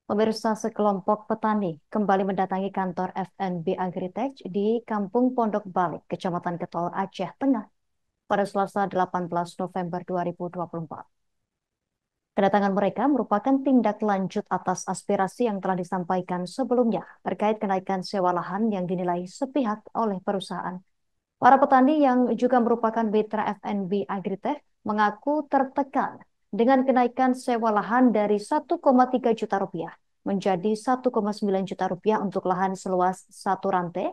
Pemirsa, sekelompok petani kembali mendatangi kantor FNB Agritech di Kampung Pondok Balik, Kecamatan Ketol, Aceh Tengah pada Selasa 18 November 2024. Kedatangan mereka merupakan tindak lanjut atas aspirasi yang telah disampaikan sebelumnya terkait kenaikan sewa lahan yang dinilai sepihak oleh perusahaan. Para petani yang juga merupakan mitra FNB Agritech mengaku tertekan dengan kenaikan sewa lahan dari 1,3 juta rupiah menjadi 1,9 juta rupiah untuk lahan seluas satu rantai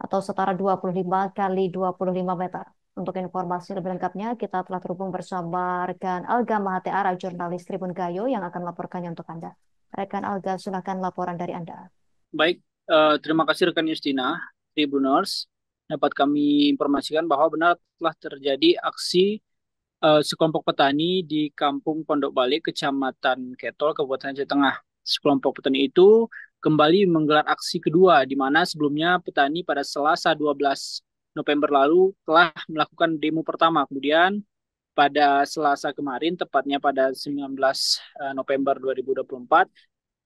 atau setara 25 kali 25 meter. Untuk informasi lebih lengkapnya, kita telah terhubung bersama rekan Alga Mahateara, jurnalis Tribun Gayo yang akan melaporkannya untuk Anda. Rekan Alga, silakan laporan dari Anda. Baik, terima kasih rekan Justina, Tribuners. Dapat kami informasikan bahwa benar telah terjadi aksi sekelompok petani di Kampung Pondok Balik, Kecamatan Ketol, Kabupaten Aceh Tengah. Sekelompok petani itu kembali menggelar aksi kedua, di mana sebelumnya petani pada Selasa 12 November lalu telah melakukan demo pertama. Kemudian pada Selasa kemarin, tepatnya pada 19 November 2024,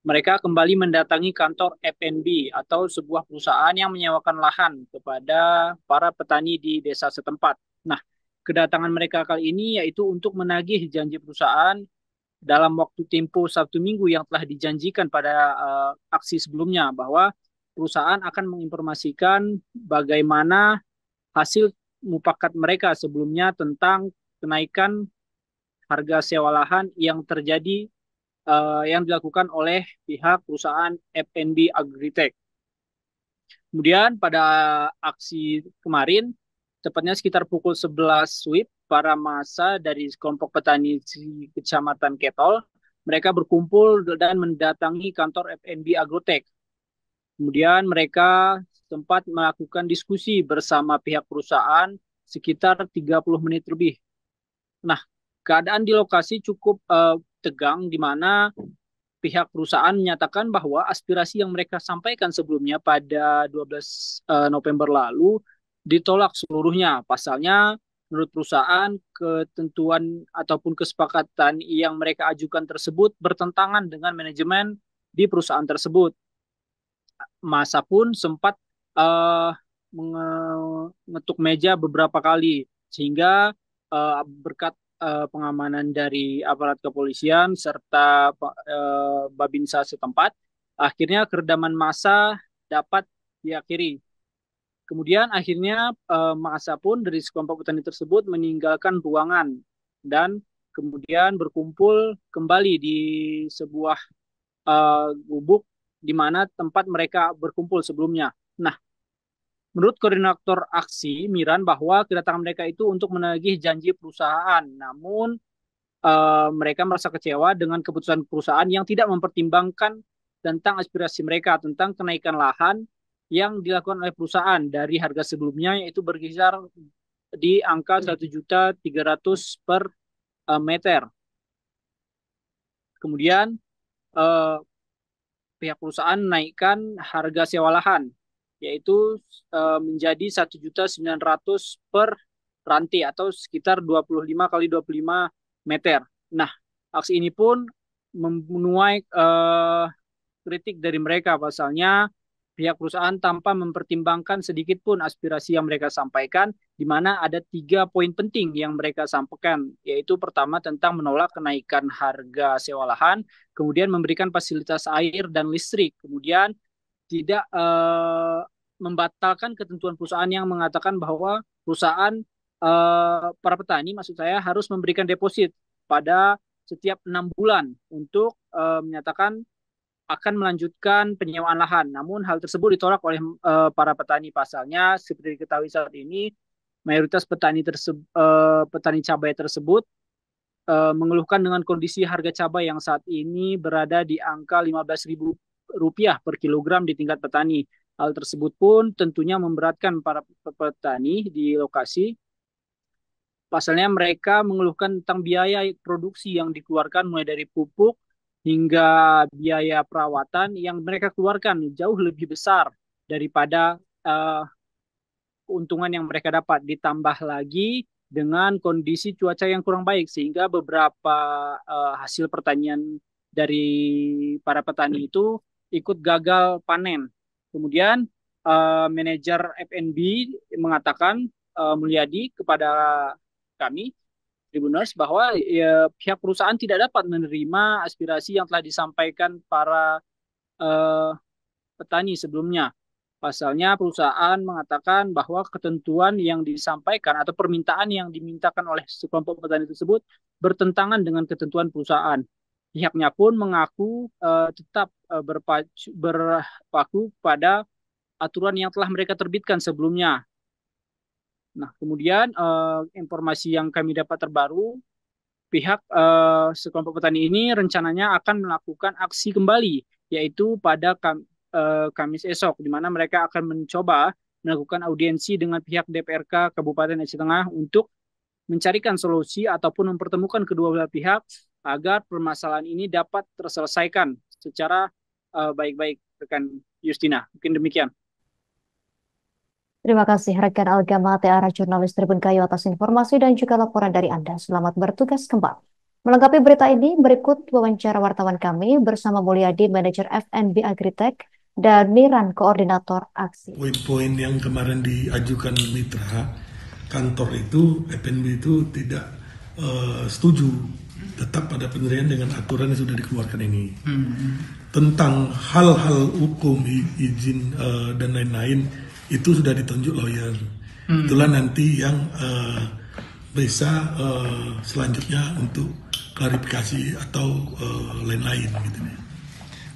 mereka kembali mendatangi kantor FNB atau sebuah perusahaan yang menyewakan lahan kepada para petani di desa setempat. Nah, kedatangan mereka kali ini yaitu untuk menagih janji perusahaan dalam waktu tempo 1 minggu yang telah dijanjikan pada aksi sebelumnya, bahwa perusahaan akan menginformasikan bagaimana hasil mufakat mereka sebelumnya tentang kenaikan harga sewa lahan yang terjadi, yang dilakukan oleh pihak perusahaan FNB Agritech. Kemudian pada aksi kemarin, tepatnya sekitar pukul 11 WIB, para massa dari kelompok petani di Kecamatan Ketol, mereka berkumpul dan mendatangi kantor FNB Agrotech. Kemudian mereka sempat melakukan diskusi bersama pihak perusahaan sekitar 30 menit lebih. Nah, keadaan di lokasi cukup tegang, di mana pihak perusahaan menyatakan bahwa aspirasi yang mereka sampaikan sebelumnya pada 12 November lalu ditolak seluruhnya. Pasalnya, menurut perusahaan, ketentuan ataupun kesepakatan yang mereka ajukan tersebut bertentangan dengan manajemen di perusahaan tersebut. Masa pun sempat uh, mengetuk meja beberapa kali, sehingga berkat pengamanan dari aparat kepolisian serta Babinsa setempat, akhirnya keredaman massa dapat diakhiri. Kemudian akhirnya massa pun dari sekelompok petani tersebut meninggalkan ruangan dan kemudian berkumpul kembali di sebuah gubuk di mana tempat mereka berkumpul sebelumnya. Nah, menurut koordinator aksi Miran, bahwa kedatangan mereka itu untuk menagih janji perusahaan, namun mereka merasa kecewa dengan keputusan perusahaan yang tidak mempertimbangkan tentang aspirasi mereka tentang kenaikan lahan yang dilakukan oleh perusahaan dari harga sebelumnya, yaitu berkisar di angka 1.300.000 per meter. Kemudian eh, pihak perusahaan menaikkan harga sewa lahan, yaitu menjadi 1.900.000 per rantai atau sekitar 25 kali 25 meter. Nah, aksi ini pun menuai kritik dari mereka, pasalnya pihak perusahaan tanpa mempertimbangkan sedikit pun aspirasi yang mereka sampaikan, di mana ada 3 poin penting yang mereka sampaikan, yaitu pertama tentang menolak kenaikan harga sewa lahan, kemudian memberikan fasilitas air dan listrik, kemudian tidak membatalkan ketentuan perusahaan yang mengatakan bahwa perusahaan, para petani maksud saya, harus memberikan deposit pada setiap 6 bulan untuk menyatakan akan melanjutkan penyewaan lahan. Namun hal tersebut ditolak oleh para petani. Pasalnya, seperti diketahui saat ini, mayoritas petani cabai tersebut mengeluhkan dengan kondisi harga cabai yang saat ini berada di angka Rp15.000 per kilogram di tingkat petani. Hal tersebut pun tentunya memberatkan para petani di lokasi. Pasalnya mereka mengeluhkan tentang biaya produksi yang dikeluarkan, mulai dari pupuk hingga biaya perawatan yang mereka keluarkan jauh lebih besar daripada keuntungan yang mereka dapat. Ditambah lagi dengan kondisi cuaca yang kurang baik, sehingga beberapa hasil pertanian dari para petani itu ikut gagal panen. Kemudian manajer FNB mengatakan, Mulyadi, kepada kami Tribuners, bahwa pihak perusahaan tidak dapat menerima aspirasi yang telah disampaikan para eh, petani sebelumnya. Pasalnya, perusahaan mengatakan bahwa ketentuan yang disampaikan atau permintaan yang dimintakan oleh sekelompok petani tersebut bertentangan dengan ketentuan perusahaan. Pihaknya pun mengaku tetap berpaku pada aturan yang telah mereka terbitkan sebelumnya. Nah, kemudian informasi yang kami dapat terbaru, pihak sekelompok petani ini rencananya akan melakukan aksi kembali, yaitu pada Kamis esok, di mana mereka akan mencoba melakukan audiensi dengan pihak DPRK Kabupaten Aceh Tengah untuk mencarikan solusi ataupun mempertemukan kedua belah pihak agar permasalahan ini dapat terselesaikan secara baik-baik, rekan Justina. Mungkin demikian. Terima kasih rekan Algama Teara, jurnalis Tribun Kayu, atas informasi dan juga laporan dari Anda. Selamat bertugas kembali. Melengkapi berita ini, berikut wawancara wartawan kami bersama Mulyadi, manajer FNB Agritech, dan Miran, koordinator aksi. Poin-poin yang kemarin diajukan mitra kantor itu, FNB itu tidak setuju, tetap pada pendirian dengan aturan yang sudah dikeluarkan ini. Tentang hal-hal hukum, izin dan lain-lain, itu sudah ditunjuk lawyer. Itulah nanti yang bisa selanjutnya untuk klarifikasi atau lain-lain gitu.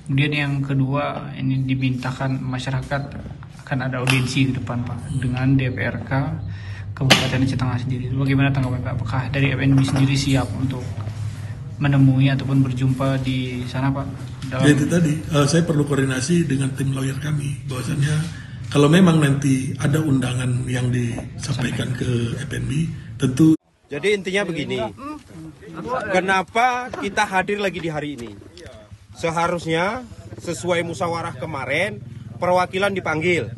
Kemudian yang kedua, ini dimintakan masyarakat akan ada audiensi di depan Pak dengan DPRK Kabupaten Aceh Tengah sendiri. Bagaimana tanggapan Pak? Apakah dari FNB sendiri siap untuk menemui ataupun berjumpa di sana Pak? Ya itu tadi, saya perlu koordinasi dengan tim lawyer kami, bahwasannya kalau memang nanti ada undangan yang disampaikan ke FNB, tentu. Jadi intinya begini, kenapa kita hadir lagi di hari ini? Seharusnya sesuai musyawarah kemarin, perwakilan dipanggil.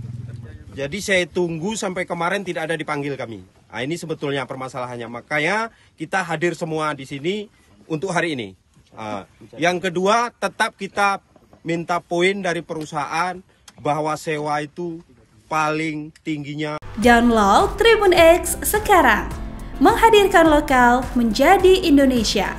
Jadi saya tunggu sampai kemarin tidak ada dipanggil kami. Nah, ini sebetulnya permasalahannya. Makanya kita hadir semua di sini untuk hari ini. Yang kedua, tetap kita minta poin dari perusahaan bahwa sewa itu paling tingginya. Download Tribun X sekarang, menghadirkan lokal menjadi Indonesia.